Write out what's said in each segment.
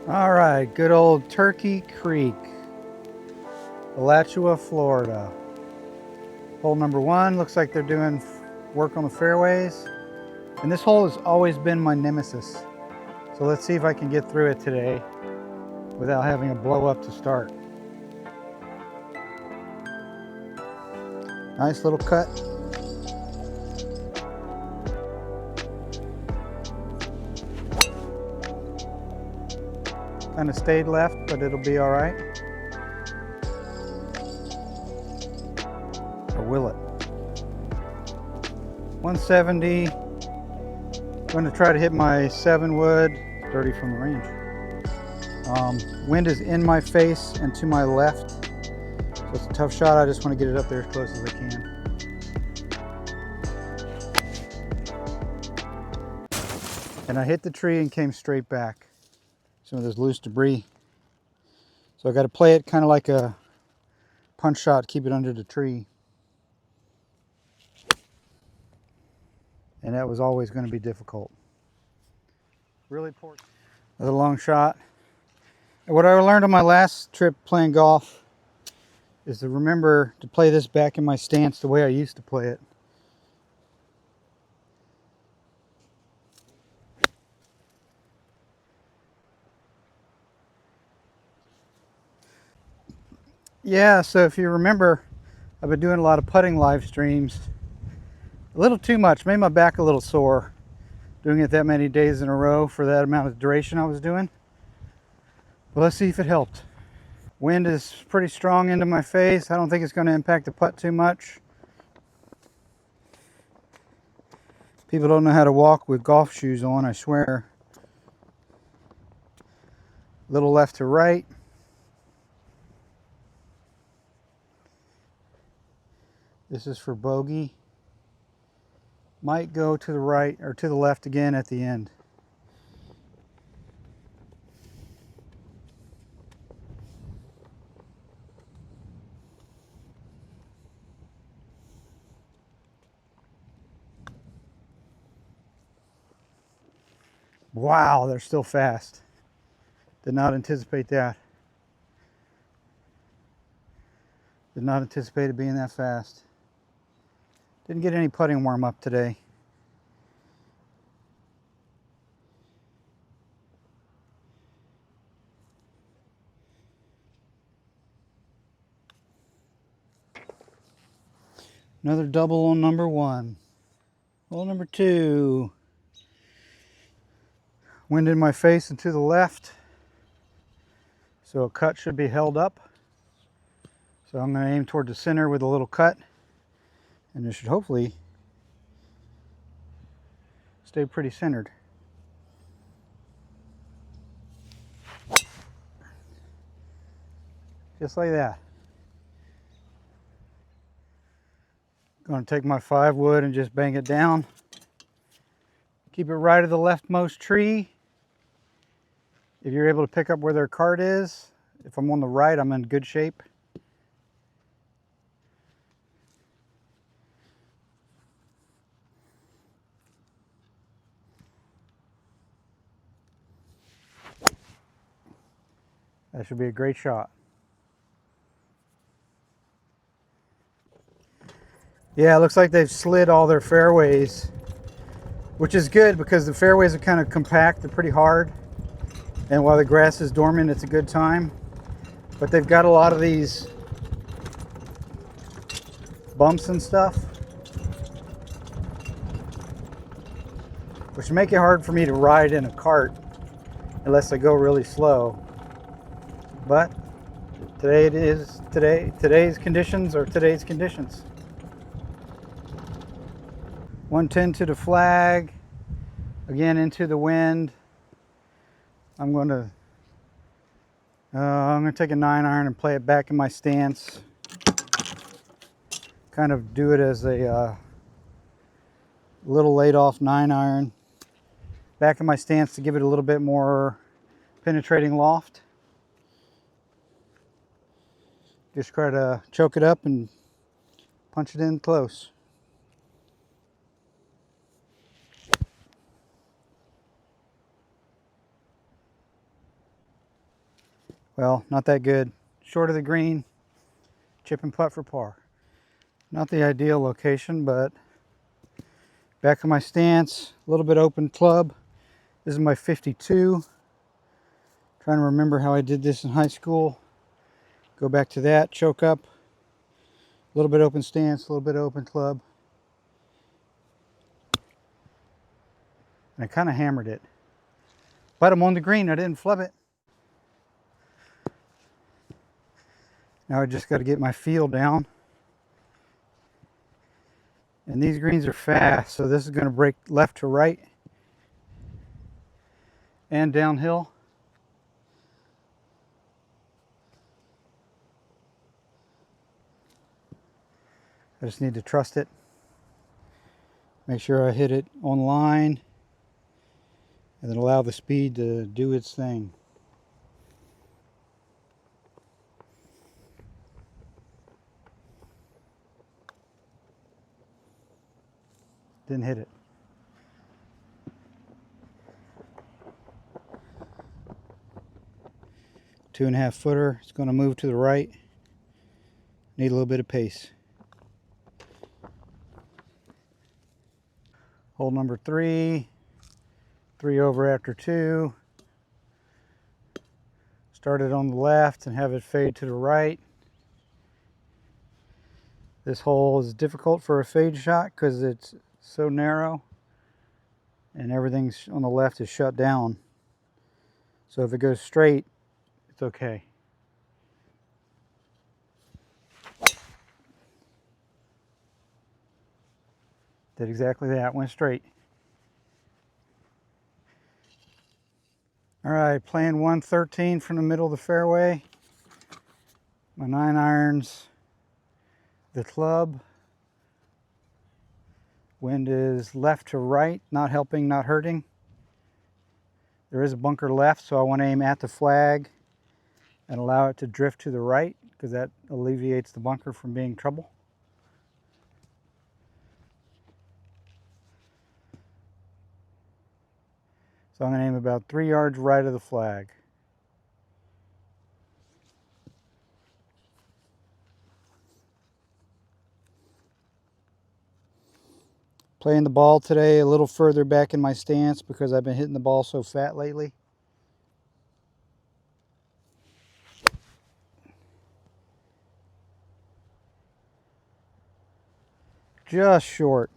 All right, good old Turkey Creek, Alachua, Florida. Hole number one, looks like they're doing work on the fairways. And this hole has always been my nemesis. So let's see if I can get through it today without having a blow up to start. Nice little cut. Kind of stayed left, but it'll be all right. Or will it? 170. I'm going to try to hit my 7 wood, 30 from the range. Wind is in my face and to my left, so it's a tough shot. I just want to get it up there as close as I can. And I hit the tree and came straight back. Some of this loose debris. So I got to play it kind of like a punch shot, keep it under the tree. And that was always going to be difficult. Really poor. Another long shot. And what I learned on my last trip playing golf is to remember to play this back in my stance the way I used to play it. Yeah, so if you remember, I've been doing a lot of putting live streams. A little too much, made my back a little sore doing it that many days in a row for that amount of duration I was doing. But let's see if it helped. Wind is pretty strong into my face. I don't think it's going to impact the putt too much. People don't know how to walk with golf shoes on, I swear. A little left to right. This is for bogey. Might go to the right or to the left again at the end. Wow, they're still fast. Did not anticipate that. Did not anticipate it being that fast. Didn't get any putting warm up today. Another double on number one. Hole number two. Wind in my face and to the left. So a cut should be held up. So I'm going to aim toward the center with a little cut. And it should hopefully stay pretty centered. Just like that. Going to take my 5 wood and just bang it down. Keep it right of the leftmost tree. If you're able to pick up where their cart is, if I'm on the right, I'm in good shape. That should be a great shot. Yeah, it looks like they've slid all their fairways, which is good because the fairways are kind of compact, they're pretty hard. And while the grass is dormant, it's a good time. But they've got a lot of these bumps and stuff, which make it hard for me to ride in a cart unless I go really slow. But today's conditions are today's conditions. 110 to the flag, again into the wind. I'm going to take a 9-iron and play it back in my stance. Kind of do it as a little laid off 9-iron. Back in my stance to give it a little bit more penetrating loft. Just try to choke it up and punch it in close. Well, not that good. Short of the green, chip and putt for par. Not the ideal location, but back of my stance, a little bit open club. This is my 52. Trying to remember how I did this in high school. Go back to that, choke up, a little bit open stance, a little bit open club. And I kind of hammered it. But I'm on the green, I didn't flub it. Now I just got to get my feel down. And these greens are fast, so this is going to break left to right and downhill. I just need to trust it. Make sure I hit it on line and then allow the speed to do its thing. Didn't hit it. Two and a half footer. It's going to move to the right. Need a little bit of pace. Hole number 3. 3 over after 2. Start it on the left and have it fade to the right. This hole is difficult for a fade shot because it's so narrow and everything's on the left is shut down. So if it goes straight, it's okay. Did exactly that, went straight. All right, playing 113 from the middle of the fairway. My 9-irons, the club. Wind is left to right, not helping, not hurting. There is a bunker left, so I want to aim at the flag and allow it to drift to the right because that alleviates the bunker from being trouble. So I'm going to aim about 3 yards right of the flag. Playing the ball today a little further back in my stance because I've been hitting the ball so fat lately. Just short,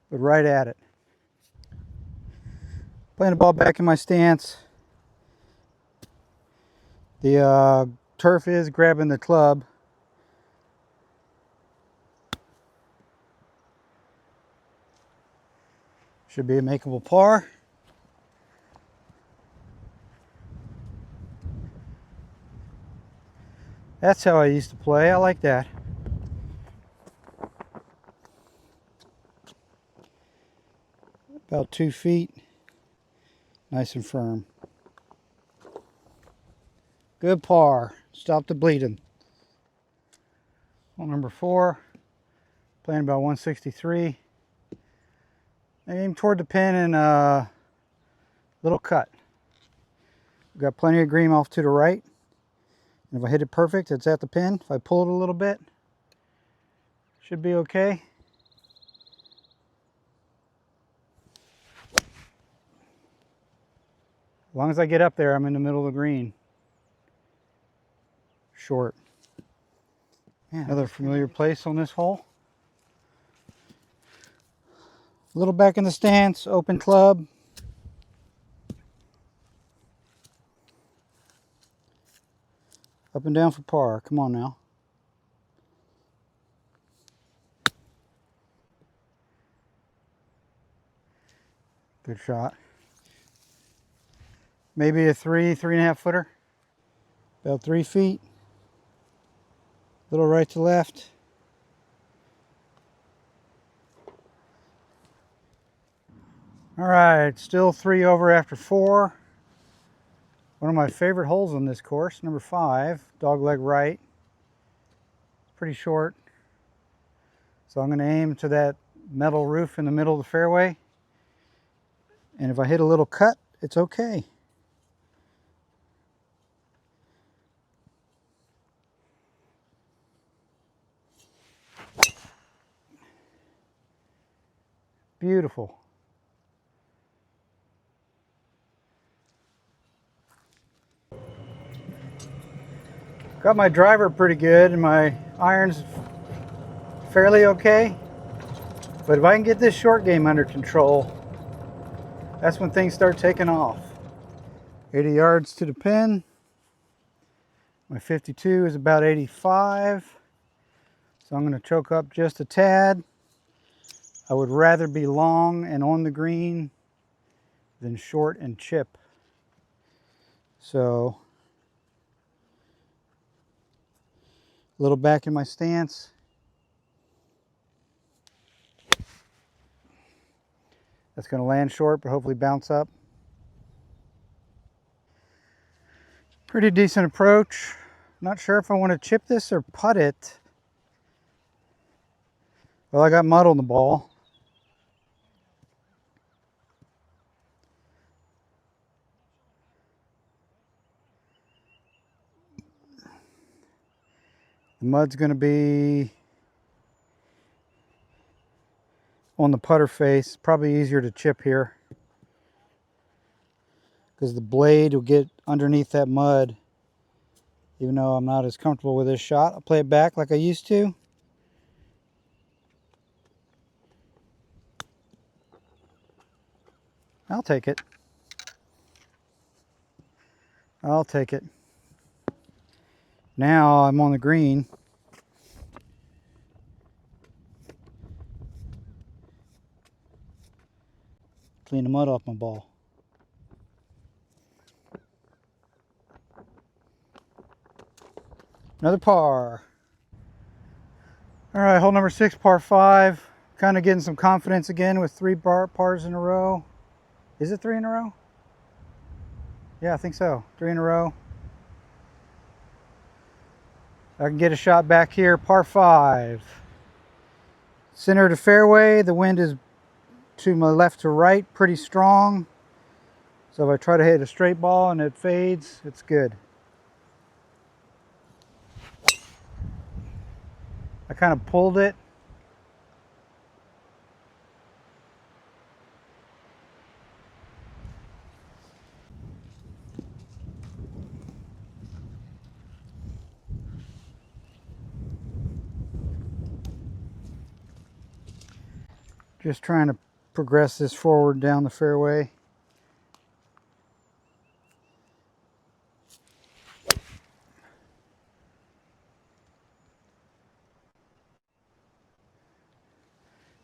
but right at it. Playing the ball back in my stance. The turf is grabbing the club. Should be a makeable par. That's how I used to play. I like that. About 2 feet. Nice and firm. Good par. Stop the bleeding. Hole number 4. Playing about 163. Aim toward the pin and a little cut. We've got plenty of green off to the right. And if I hit it perfect, it's at the pin. If I pull it a little bit, should be okay. As long as I get up there, I'm in the middle of the green. Short. Yeah, another familiar place on this hole. A little back in the stance, open club. Up and down for par. Come on now. Good shot. Maybe a 3.5 footer. About 3 feet. Little right to left. All right, still 3 over after 4. One of my favorite holes on this course, number 5, dogleg right. Pretty short. So I'm going to aim to that metal roof in the middle of the fairway. And if I hit a little cut, it's okay. Beautiful. Got my driver pretty good and my irons fairly okay. But if I can get this short game under control, that's when things start taking off. 80 yards to the pin. My 52 is about 85. So I'm going to choke up just a tad. I would rather be long and on the green than short and chip. So a little back in my stance. That's going to land short, but hopefully bounce up. Pretty decent approach. Not sure if I want to chip this or putt it. Well, I got mud on the ball. The mud's going to be on the putter face. Probably easier to chip here because the blade will get underneath that mud. Even though I'm not as comfortable with this shot, I'll play it back like I used to. I'll take it. I'll take it. Now I'm on the green. Clean the mud off my ball. Another par. All right, hole number 6, par 5. Kind of getting some confidence again with 3 pars in a row. Is it 3 in a row? Yeah, I think so. 3 in a row. I can get a shot back here, par 5. Center of the fairway, the wind is to my left to right, pretty strong. So if I try to hit a straight ball and it fades, it's good. I kind of pulled it. Just trying to progress this forward down the fairway.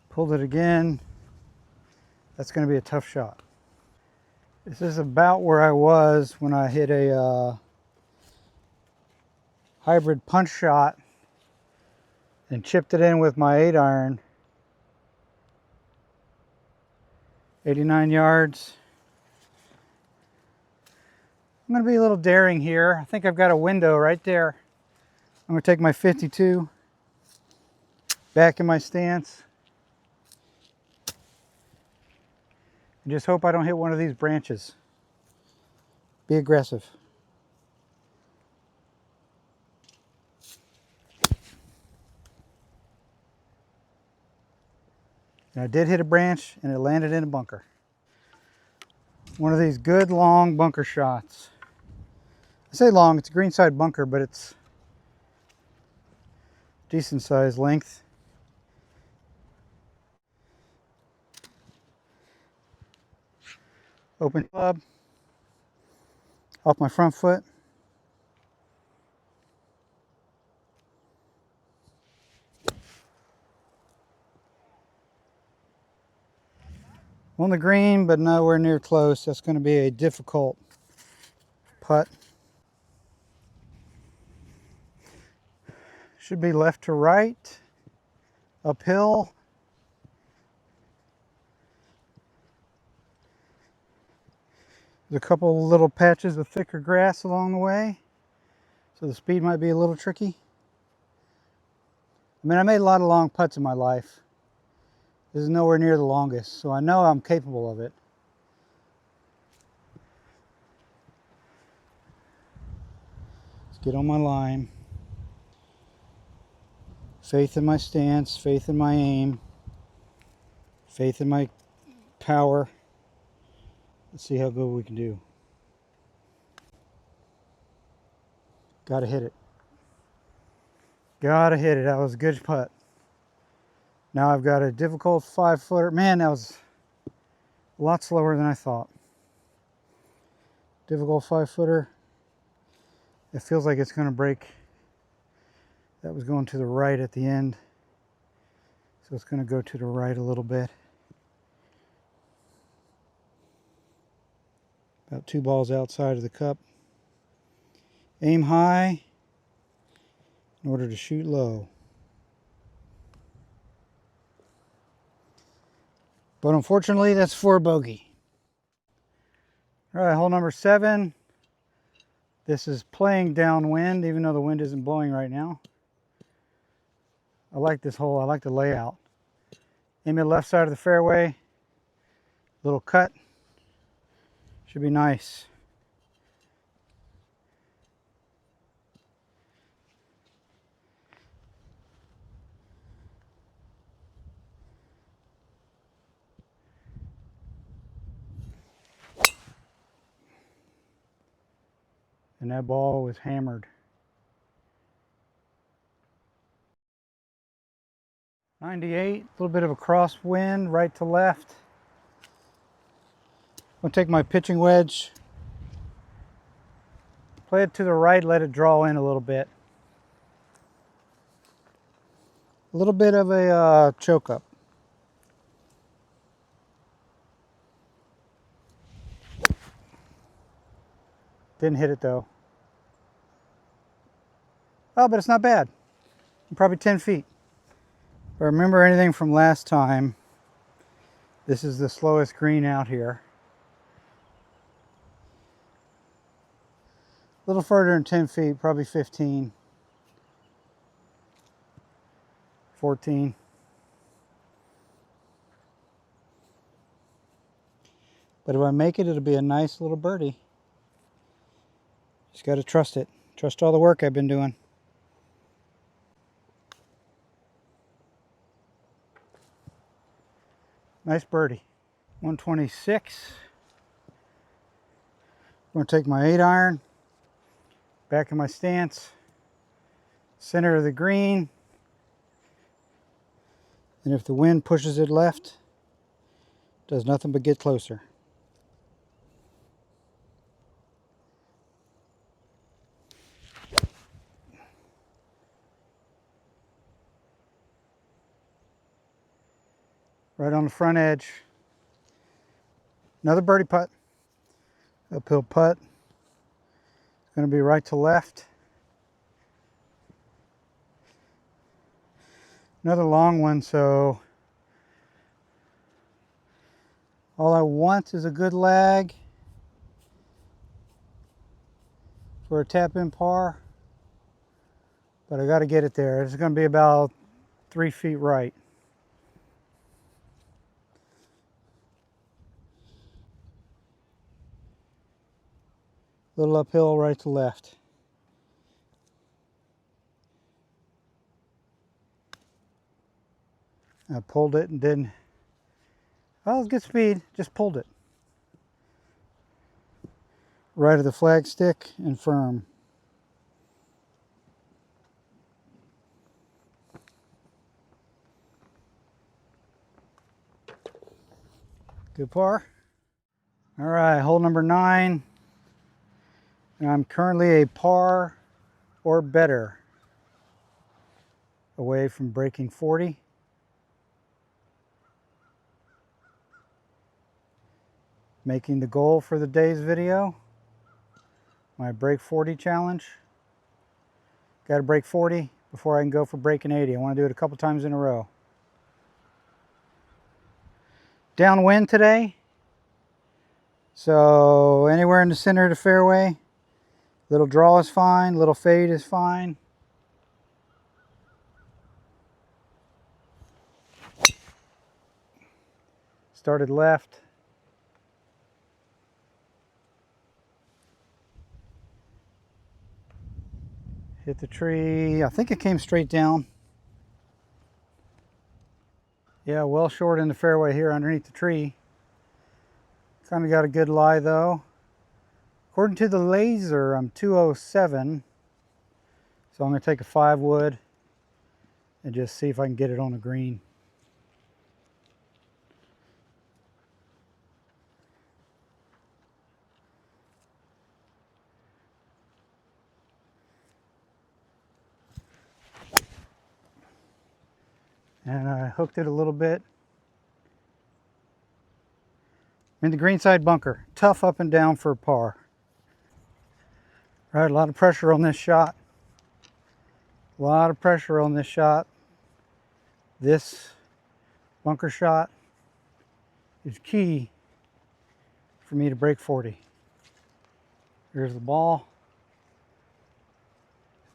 Pulled it again. That's going to be a tough shot. This is about where I was when I hit a hybrid punch shot and chipped it in with my 8-iron. 89 yards. I'm going to be a little daring here. I think I've got a window right there. I'm going to take my 52 back in my stance and just hope I don't hit one of these branches. Be aggressive. And I did hit a branch and it landed in a bunker. One of these good long bunker shots. I say long, it's a greenside bunker, but it's decent size length. Open club, off my front foot. On the green, but nowhere near close. That's going to be a difficult putt. Should be left to right, uphill. There's a couple little patches of thicker grass along the way, so the speed might be a little tricky. I mean, I made a lot of long putts in my life. This is nowhere near the longest, so I know I'm capable of it. Let's get on my line. Faith in my stance, faith in my aim, Faith in my power. Let's see how good we can do. Gotta hit it. Gotta hit it. That was a good putt. Now I've got a difficult 5-footer. Man, that was a lot slower than I thought. Difficult 5-footer. It feels like it's going to break. That was going to the right at the end. So it's going to go to the right a little bit. About 2 balls outside of the cup. Aim high in order to shoot low. But unfortunately, that's for a bogey. All right, hole number 7. This is playing downwind, even though the wind isn't blowing right now. I like this hole. I like the layout. Aim at the left side of the fairway. Little cut. Should be nice. And that ball was hammered. 98, a little bit of a crosswind, right to left. I'm going to take my pitching wedge, play it to the right, let it draw in a little bit. A little bit of a choke up. Didn't hit it though. Oh, but it's not bad. Probably 10 feet. If I remember anything from last time, this is the slowest green out here. A little further than 10 feet, probably 15, 14. But if I make it, it'll be a nice little birdie. Just got to trust it. Trust all the work I've been doing. Nice birdie. 126. I'm going to take my 8-iron, back in my stance, center of the green, and if the wind pushes it left, it does nothing but get closer. Right on the front edge. Another birdie putt. Uphill putt. It's going to be right to left. Another long one, so all I want is a good lag for a tap-in par. But I got to get it there. It's going to be about 3 feet right. Little uphill, right to left. I pulled it and didn't. Well, it's good speed, just pulled it. Right of the flagstick and firm. Good par. All right, hole number 9. And I'm currently a par or better away from breaking 40. Making the goal for the day's video, my break 40 challenge. Got to break 40 before I can go for breaking 80. I want to do it a couple times in a row. Downwind today, so anywhere in the center of the fairway. Little draw is fine, little fade is fine. Started left. Hit the tree. I think it came straight down. Yeah, well short in the fairway here underneath the tree. Kind of got a good lie though. According to the laser, I'm 207. So I'm going to take a 5 wood and just see if I can get it on the green. And I hooked it a little bit. In the greenside bunker. Tough up and down for a par. Right, a lot of pressure on this shot. A lot of pressure on this shot. This bunker shot is key for me to break 40. Here's the ball.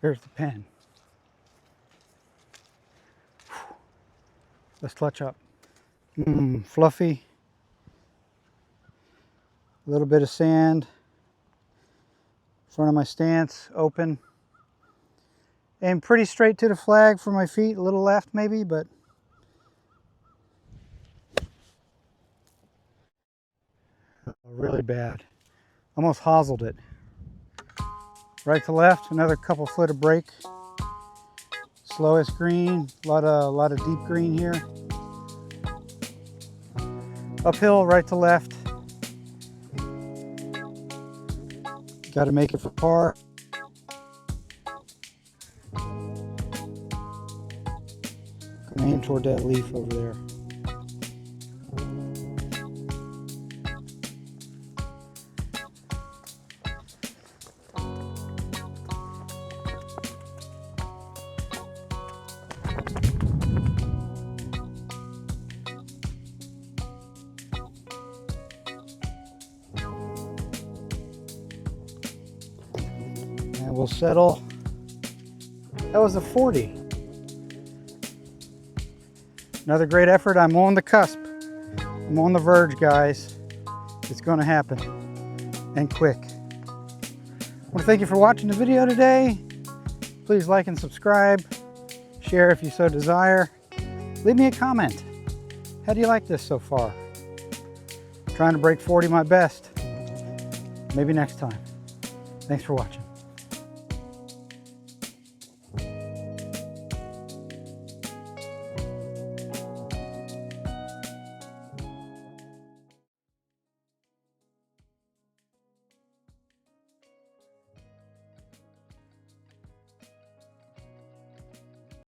Here's the pin. Let's clutch up. Fluffy. A little bit of sand. Front of my stance, open. Aim pretty straight to the flag for my feet, a little left maybe, but really bad. Almost hoselled it. Right to left, another couple foot of break. Slowest green, a lot of deep green here. Uphill, right to left. Got to make it for par. Gonna aim toward that leaf over there. And we'll settle. That was a 40. Another great effort. I'm on the cusp. I'm on the verge, guys. It's going to happen. And quick. I want to thank you for watching the video today. Please like and subscribe. Share if you so desire. Leave me a comment. How do you like this so far? I'm trying to break 40 my best. Maybe next time. Thanks for watching.